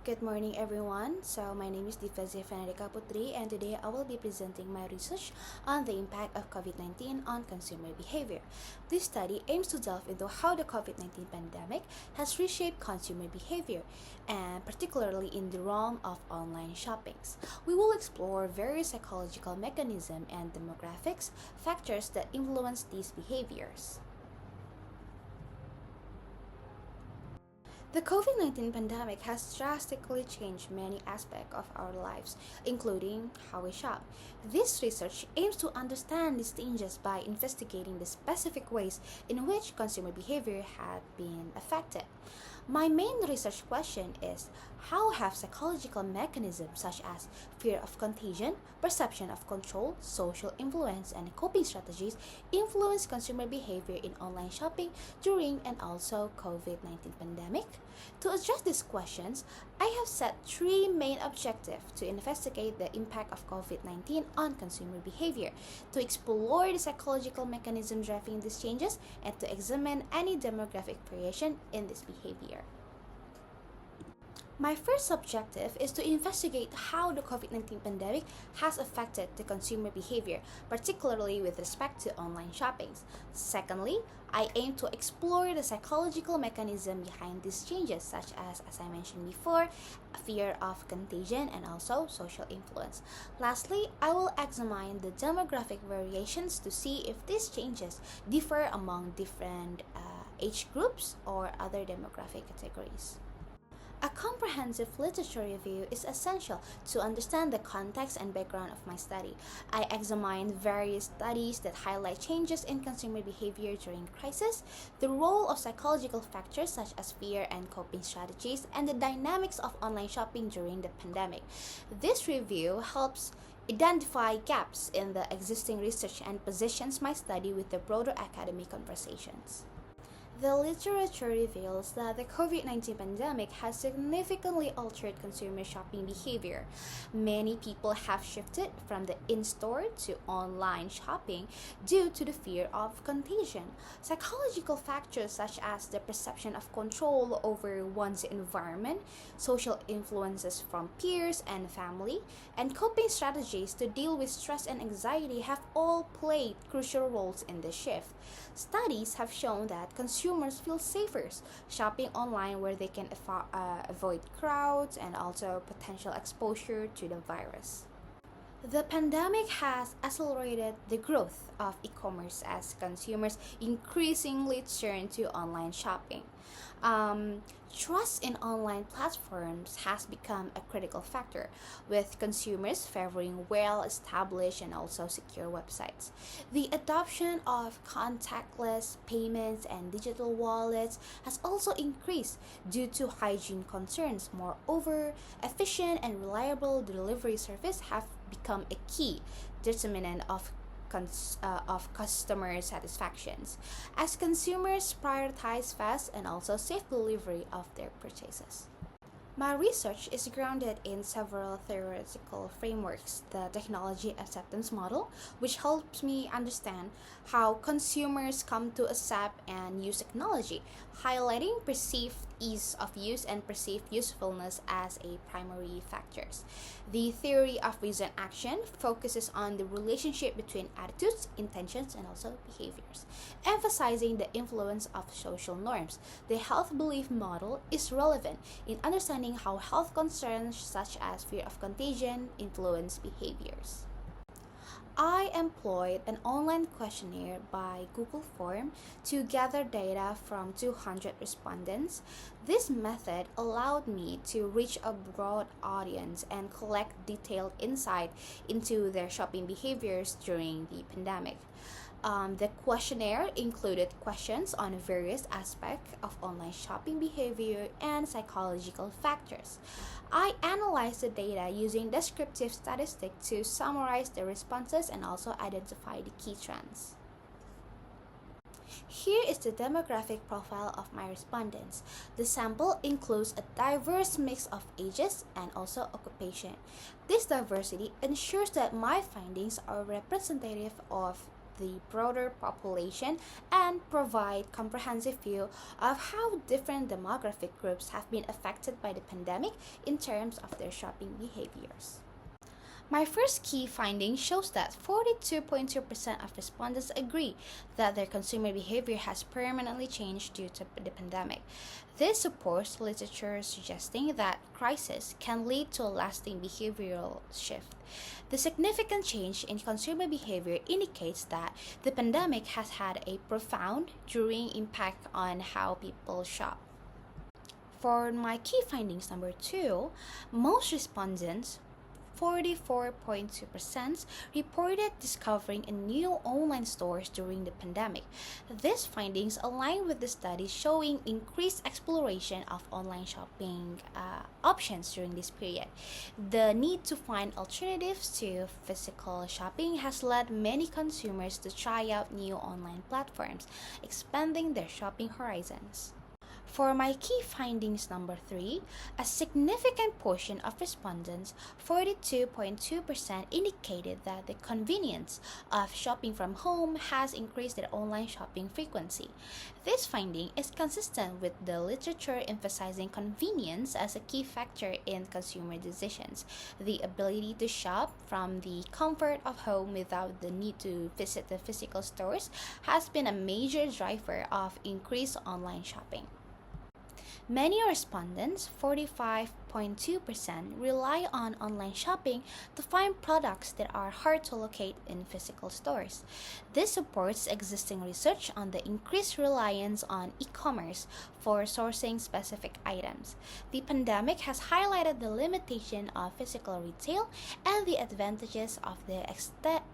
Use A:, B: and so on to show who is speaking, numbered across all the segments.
A: Good morning, everyone. My name is Divya Fenerica Putri, and today I will be presenting my research on the impact of COVID-19 on consumer behavior. This study aims to delve into how the COVID-19 pandemic has reshaped consumer behavior, and particularly in the realm of online shoppings. We will explore various psychological mechanisms and demographics factors that influence these behaviors. The COVID 19 pandemic has drastically changed many aspects of our lives, including how we shop. This research aims to understand these changes by investigating the specific ways in which consumer behavior had been affected. My main research question is how have psychological mechanisms such as fear of contagion, perception of control, social influence, and coping strategies influenced consumer behavior in online shopping during and also COVID-19 pandemic? To address these questions, I have set three main objectives to investigate the impact of COVID-19 on consumer behavior, to explore the psychological mechanism driving these changes, and to examine any demographic variation in this behavior. My first objective is to investigate how the COVID 19 pandemic has affected the consumer behavior, particularly with respect to online shopping. Secondly, I aim to explore the psychological mechanism behind these changes, such as I mentioned before, fear of contagion and also social influence. Lastly, I will examine the demographic variations to see if these changes differ among different age groups or other demographic categories. A comprehensive literature review is essential to understand the context and background of my study. I examined various studies that highlight changes in consumer behavior during crisis, the role of psychological factors such as fear and coping strategies, and the dynamics of online shopping during the pandemic. This review helps identify gaps in the existing research and positions my study with the broader academic conversations. The literature reveals that the COVID 19 pandemic has significantly altered consumer shopping behavior. Many people have shifted from the in store to online shopping due to the fear of contagion. Psychological factors such as the perception of control over one's environment, social influences from peers and family, and coping strategies to deal with stress and anxiety have all played crucial roles in this shift. Studies have shown that consumers feel safer shopping online where they can avoid crowds and also potential exposure to the virus. The pandemic has accelerated the growth of e-commerce as consumers increasingly turn to online shopping. Trust in online platforms has become a critical factor, with consumers favoring well-established and also secure websites. The adoption of contactless payments and digital wallets has also increased due to hygiene concerns. Moreover, efficient and reliable delivery service have become a key determinant of customer satisfactions as consumers prioritize fast and also safe delivery of their purchases. My research is grounded in several theoretical frameworks. The technology acceptance model, which helps me understand how consumers come to accept and use technology, highlighting perceived ease of use and perceived usefulness as a primary factors. The theory of reason action focuses on the relationship between attitudes, intentions, and also behaviors, emphasizing the influence of social norms. The health belief model is relevant in understanding how health concerns such as fear of contagion influence behaviors. I employed an online questionnaire by Google Form to gather data from 200 respondents. This method allowed me to reach a broad audience and collect detailed insight into their shopping behaviors during the pandemic. The questionnaire included questions on various aspects of online shopping behavior and psychological factors. I analyzed the data using descriptive statistics to summarize the responses and also identify the key trends. Here is the demographic profile of my respondents. The sample includes a diverse mix of ages and also occupation. This diversity ensures that my findings are representative of the broader population and provide comprehensive view of how different demographic groups have been affected by the pandemic in terms of their shopping behaviors. My first key finding shows that 42.2% of respondents agree that their consumer behavior has permanently changed due to the pandemic. This supports literature suggesting that crisis can lead to a lasting behavioral shift. The significant change in consumer behavior indicates that the pandemic has had a profound, enduring impact on how people shop. For my key findings number 2, most respondents 44.2% reported discovering a new online stores during the pandemic. These findings align with the studies showing increased exploration of online shopping options during this period. The need to find alternatives to physical shopping has led many consumers to try out new online platforms, expanding their shopping horizons. For my key findings number 3, a significant portion of respondents, 42.2%, indicated that the convenience of shopping from home has increased their online shopping frequency. This finding is consistent with the literature emphasizing convenience as a key factor in consumer decisions. The ability to shop from the comfort of home without the need to visit the physical stores has been a major driver of increased online shopping. Many respondents, 45.2%, rely on online shopping to find products that are hard to locate in physical stores. This supports existing research on the increased reliance on e-commerce for sourcing specific items. The pandemic has highlighted the limitation of physical retail and the advantages of the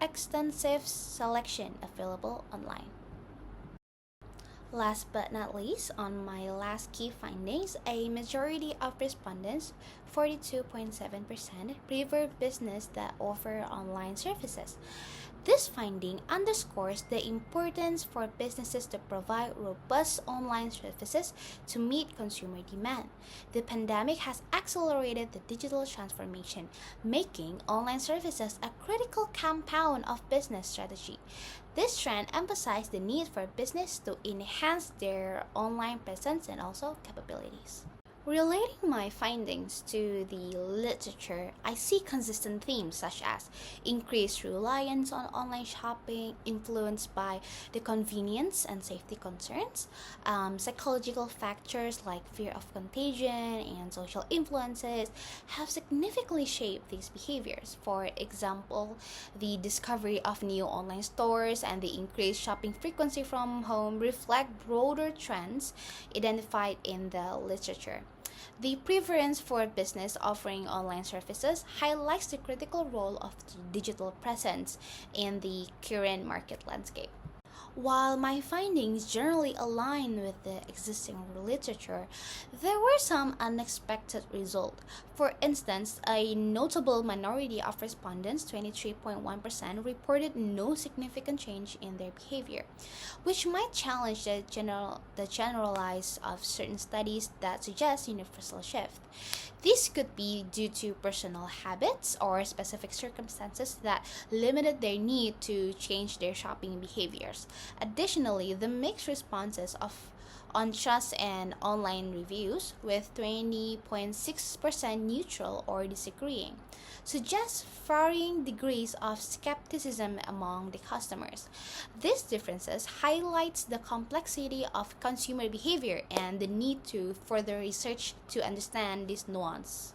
A: extensive selection available online. Last but not least, on my last key findings, a majority of respondents, 42.7%, prefer businesses that offer online services. This finding underscores the importance for businesses to provide robust online services to meet consumer demand. The pandemic has accelerated the digital transformation, making online services a critical component of business strategy. This trend emphasized the need for business to enhance their online presence and also capabilities. Relating my findings to the literature, I see consistent themes such as increased reliance on online shopping influenced by the convenience and safety concerns, psychological factors like fear of contagion and social influences have significantly shaped these behaviors. For example, the discovery of new online stores and the increased shopping frequency from home reflect broader trends identified in the literature. The preference for business offering online services highlights the critical role of the digital presence in the current market landscape. While my findings generally align with the existing literature, there were some unexpected results. For instance, a notable minority of respondents, 23.1%, reported no significant change in their behavior, which might challenge the generalized of certain studies that suggest universal shift. This could be due to personal habits or specific circumstances that limited their need to change their shopping behaviors. Additionally, the mixed responses on trust and online reviews, with 20.6% neutral or disagreeing, suggest varying degrees of skepticism among the customers. These differences highlights the complexity of consumer behavior and the need to further research to understand this nuance.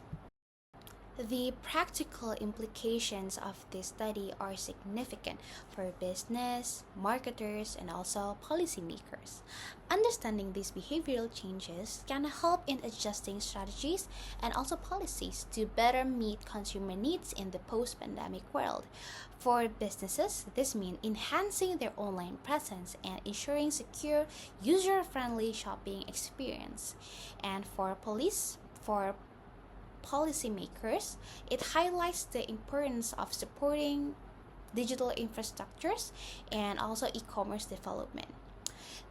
A: The practical implications of this study are significant for business, marketers, and also policymakers. Understanding these behavioral changes can help in adjusting strategies and also policies to better meet consumer needs in the post-pandemic world. For businesses, this means enhancing their online presence and ensuring secure, user-friendly shopping experience. And for policymakers, it highlights the importance of supporting digital infrastructures and also e-commerce development.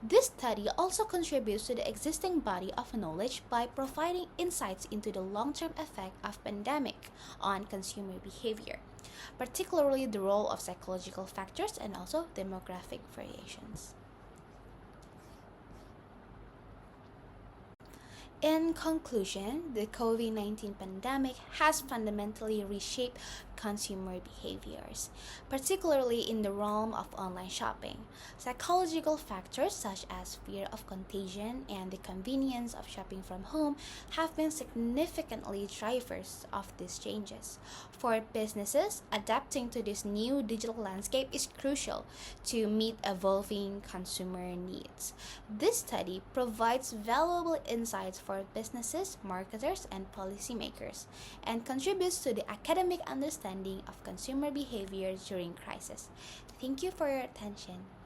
A: This study also contributes to the existing body of knowledge by providing insights into the long-term effect of pandemic on consumer behavior. particularly the role of psychological factors and also demographic variations. In conclusion, the COVID 19 pandemic has fundamentally reshaped consumer behaviors, particularly in the realm of online shopping. Psychological factors such as fear of contagion and the convenience of shopping from home have been significantly drivers of these changes. For businesses, adapting to this new digital landscape is crucial to meet evolving consumer needs. This study provides valuable insights for businesses, marketers, and policymakers, and contributes to the academic understanding of consumer behavior during crisis. Thank you for your attention.